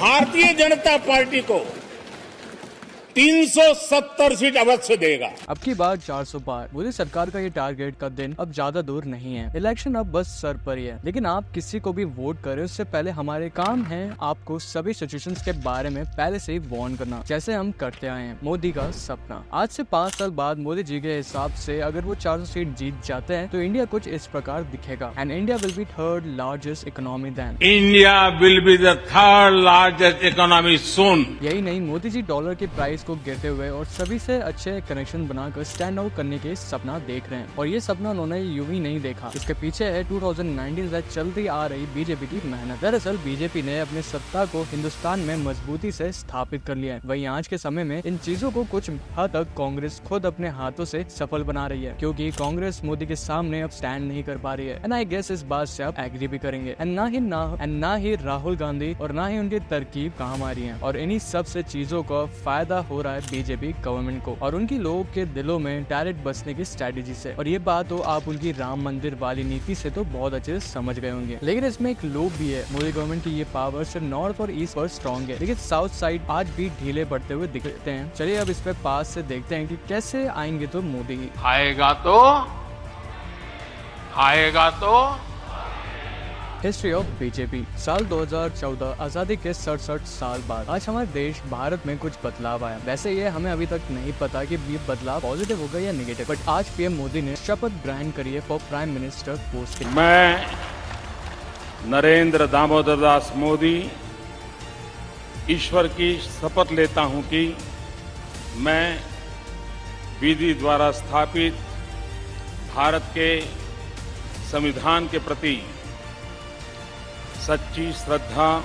Bharatiya Janata party को 370 seat अवश्य देगा। अब की बार 400 पार। मोदी सरकार का ये टारगेट का दिन अब ज्यादा दूर नहीं है। इलेक्शन अब बस सर पर ही है, लेकिन आप किसी को भी वोट करें उससे पहले हमारे काम है आपको सभी सिचुएशंस के बारे में पहले से ही वार्न करना, जैसे हम करते आए हैं। मोदी का सपना। आज से 5 साल बाद मोदी जी के हिसाब से अगर वो 400 सीट जीत जाते हैं तो इंडिया कुछ इस प्रकार दिखेगा। And India will be third largest economy then. India will be the third largest economy soon. यही नहीं, मोदी जी डॉलर के प्राइस को गिरते हुए और सभी से अच्छे कनेक्शन बनाकर स्टैंड आउट करने के सपना देख रहे हैं। और ये सपना उन्होंने यूं ही नहीं देखा, इसके पीछे है 2019 से चलती आ रही बीजेपी की मेहनत। दरअसल बीजेपी ने अपनी सत्ता को हिंदुस्तान में मजबूती से स्थापित कर लिया है। वहीं आज के समय में इन चीजों को कुछ हद तक कांग्रेस खुद अपने हाथों से सफल बना रही है, क्योंकि कांग्रेस मोदी के सामने अब स्टैंड नहीं कर पा रही है। एंड आई गेस इस बात से आप एग्री भी करेंगे। एंड ना ही राहुल गांधी और ना ही उनकी तरकीब काम आ रही है। और इन्हीं सब से चीजों का फायदा हो रहा है बीजेपी गवर्नमेंट को और उनकी लोगों के दिलों में डायरेक्ट बसने की स्ट्रेटेजी से। और ये बात तो आप उनकी राम मंदिर वाली नीति से तो बहुत अच्छे से समझ गए होंगे। लेकिन इसमें एक लोग भी है। मोदी गवर्नमेंट की ये पावर सिर्फ नॉर्थ और ईस्ट पर स्ट्रॉन्ग है, लेकिन साउथ साइड आज भी ढीले पड़ते हुए दिखते हैं। चलिए अब इस पे पास से देखते हैं कि कैसे आएंगे तो मोदी ही आएगा तो हिस्ट्री ऑफ बीजेपी। साल 2014 आजादी के 67 साल बाद आज हमारे देश भारत में कुछ बदलाव आया। वैसे ये हमें अभी तक नहीं पता कि ये बदलाव पॉजिटिव होगा या नेगेटिव, बट आज पीएम मोदी ने शपथ ग्रहण करी है फॉर प्राइम मिनिस्टर पोस्ट। मैं नरेंद्र दामोदर दास मोदी ईश्वर की शपथ लेता हूं कि मैं विधि द्वारा स्थापित भारत के संविधान के प्रति सच्ची श्रद्धा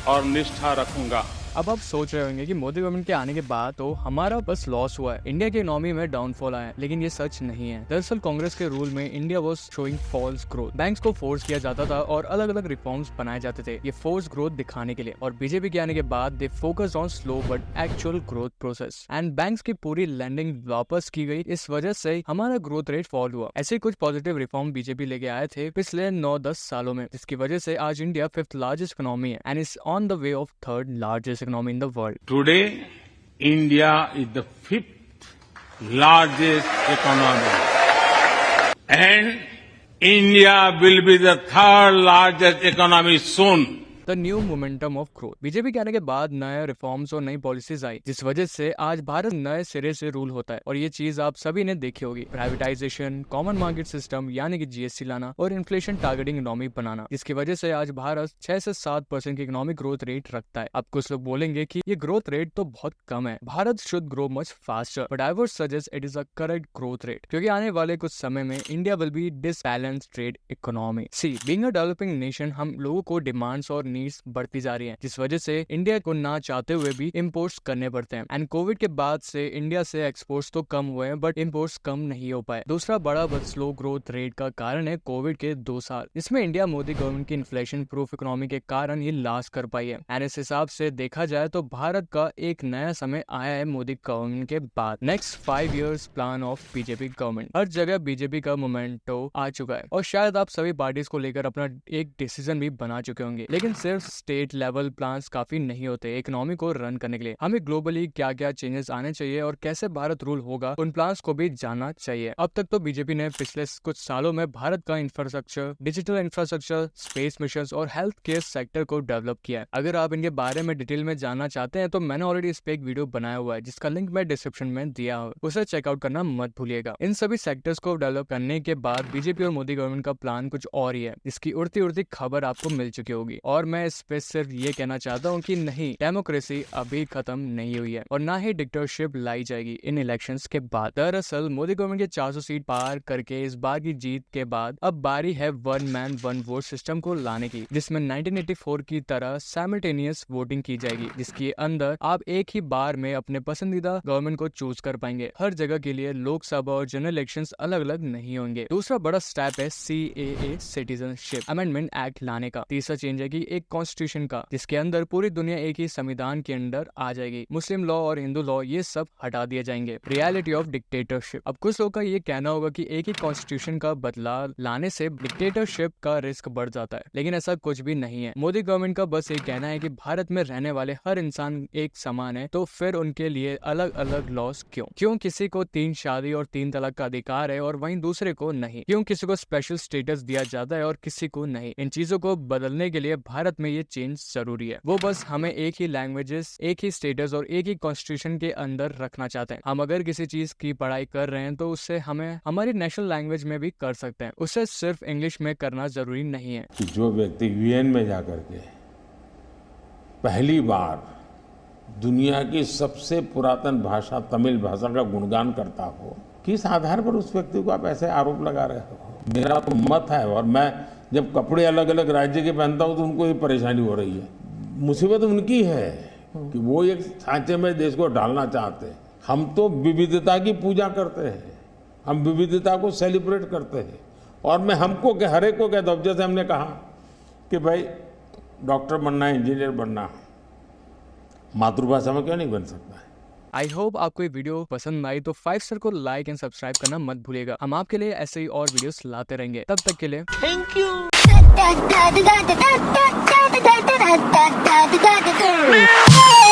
और निष्ठा रखूंगा। अब आप सोच रहे होंगे कि मोदी गवर्नमेंट के आने के बाद तो हमारा बस लॉस हुआ है, इंडिया की इकोनॉमी में डाउनफॉल आया है, लेकिन ये सच नहीं है। दरअसल कांग्रेस के रूल में India was showing false growth. Banks को फोर्स किया जाता था और अलग अलग रिफॉर्म्स बनाए जाते थे ये फोर्स ग्रोथ दिखाने के लिए। और बीजेपी के आने के बाद they focus on slow but actual growth process and banks की पूरी लैंडिंग वापस की गई। इस वजह से हमारा ग्रोथ रेट फॉल हुआ। ऐसे कुछ पॉजिटिव रिफॉर्म बीजेपी लेके आए थे पिछले 9-10 सालों में, जिसकी वजह से आज इंडिया 5th लार्जेस्ट इकोनॉमी है and is on the way of 3rd largest economy in the world. Today, India is the 5th largest economy, and India will be the 3rd largest economy soon. The new momentum of growth. BJP के आने के बाद नए reforms और नई policies आई, जिस वजह से आज भारत नए सिरे से रूल होता है। और ये चीज आप सभी ने देखी होगी, प्राइवेटाइजेशन, कॉमन मार्केट सिस्टम यानी कि जीएसटी लाना और इन्फ्लेशन टारगेटिंग इकोनॉमी बनाना, जिसकी वजह से आज भारत 6 से 7% की इकोनॉमिक ग्रोथ रेट रखता है। अब कुछ लोग बोलेंगे कि ये ग्रोथ रेट तो बहुत कम है, Bharat should grow much faster, but I would suggest it is a correct growth rate, क्योंकि आने वाले कुछ समय में India will be disbalance trade economy. See being a developing nation, हम लोगों को डिमांड्स और नीड्स बढ़ती जा रही हैं, जिस वजह से इंडिया को ना चाहते हुए भी इंपोर्ट्स करने पड़ते हैं। एंड कोविड के बाद से इंडिया से एक्सपोर्ट्स तो कम हुए हैं बट इंपोर्ट्स कम नहीं हो पाए। दूसरा बड़ा बट स्लो ग्रोथ रेट का कारण है कोविड के 2 साल, जिसमें इंडिया मोदी गवर्नमेंट की इन्फ्लेशन प्रूफ इकोनॉमी के कारण ये लास्ट कर पाई है। एंड इस हिसाब से देखा जाए तो भारत का एक नया समय आया है मोदी गवर्नमेंट के बाद। Next 5 years plan of BJP government. हर जगह बीजेपी का मोमेंटो आ चुका है और शायद आप सभी पार्टीज को लेकर अपना एक डिसीजन भी बना चुके होंगे, लेकिन सिर्फ स्टेट लेवल प्लान्स काफी नहीं होते इकोनॉमी को रन करने के लिए। हमें ग्लोबली क्या क्या चेंजेस आने चाहिए और कैसे भारत रूल होगा, उन प्लान्स को भी जानना चाहिए। अब तक तो बीजेपी ने पिछले कुछ सालों में भारत का infrastructure, digital infrastructure, space mission और हेल्थ केयर सेक्टर को डेवलप किया है। अगर आप इनके बारे में डिटेल में जानना चाहते हैं तो मैंने ऑलरेडी इस पे एक वीडियो बनाया हुआ है, जिसका लिंक मैं डिस्क्रिप्शन में दिया हूँ, उसे चेकआउट करना मत भूलिएगा। इन सभी सेक्टर्स को डेवलप करने के बाद बीजेपी और मोदी गवर्नमेंट का प्लान कुछ और ही है, जिसकी उड़ती उड़ती खबर आपको मिल चुकी होगी। और मैं इस पे सिर्फ ये कहना चाहता हूँ कि नहीं, डेमोक्रेसी अभी खत्म नहीं हुई है और ना ही डिक्टेटरशिप लाई जाएगी इन इलेक्शंस के बाद। दरअसल मोदी गवर्नमेंट के 400 सीट पार करके इस बार की जीत के बाद अब बारी है 1 man 1 वोट सिस्टम को लाने की, जिसमें 1984 की तरह साइमल्टेनियस वोटिंग की जाएगी, जिसके अंदर आप एक ही बार में अपने पसंदीदा गवर्नमेंट को चूज कर पाएंगे। हर जगह के लिए लोकसभा और जनरल इलेक्शंस अलग अलग नहीं होंगे। दूसरा बड़ा स्टेप है CAA सिटीजनशिप अमेंडमेंट एक्ट लाने का। तीसरा चेंज है कि एक एक कॉन्स्टिट्यूशन का, जिसके अंदर पूरी दुनिया एक ही संविधान के अंडर आ जाएगी। मुस्लिम लॉ और हिंदू लॉ ये सब हटा दिए जाएंगे। Reality of dictatorship. अब कुछ लोगों का ये कहना होगा कि एक ही कॉन्स्टिट्यूशन का बदलाव लाने से डिक्टेटरशिप का रिस्क बढ़ जाता है, लेकिन ऐसा कुछ भी नहीं है। मोदी गवर्नमेंट का बस ये कहना है कि भारत में रहने वाले हर इंसान एक समान है, तो फिर उनके लिए अलग अलग लॉस क्यों किसी को 3 शादी और 3 तलाक का अधिकार है और वहीं दूसरे को नहीं? क्यों किसी को स्पेशल स्टेटस दिया जाता है और किसी को नहीं? इन चीजों को बदलने के लिए भारत में ये चेंज जरूरी है। वो बस हमें एक ही लैंग्वेजेस, एक ही स्टेटस और एक ही कॉन्स्टिट्यूशन के अंदर रखना चाहते हैं। हम अगर किसी चीज की पढ़ाई कर रहे हैं तो उससे हमें हमारी नेशनल लैंग्वेज में भी कर सकते हैं, उससे सिर्फ इंग्लिश में करना जरूरी नहीं है। कि जो व्यक्ति यूएन में जाकर के पहली बार दुनिया की सबसे पुरातन भाषा तमिल भाषा का गुणगान करता हो, किस आधार पर उस व्यक्ति को आप ऐसे आरोप लगा रहे हो? मेरा तो मत है, और मैं जब कपड़े अलग अलग राज्य के पहनता हूं तो उनको ही परेशानी हो रही है। मुसीबत उनकी है कि वो एक सांचे में देश को डालना चाहते हैं। हम तो विविधता की पूजा करते हैं, हम विविधता को सेलिब्रेट करते हैं। और मैं हमको हर एक को कहता हूं, जैसे हमने कहा कि भाई डॉक्टर बनना है, इंजीनियर बनना, मातृभाषा में क्यों नहीं बन सकता है? आई होप आपको ये वीडियो पसंद आई, तो 5 स्टार को लाइक एंड सब्सक्राइब करना मत भूलिएगा। हम आपके लिए ऐसे ही और वीडियोस लाते रहेंगे। तब तक के लिए thank you. da da da da da da da da da da da da da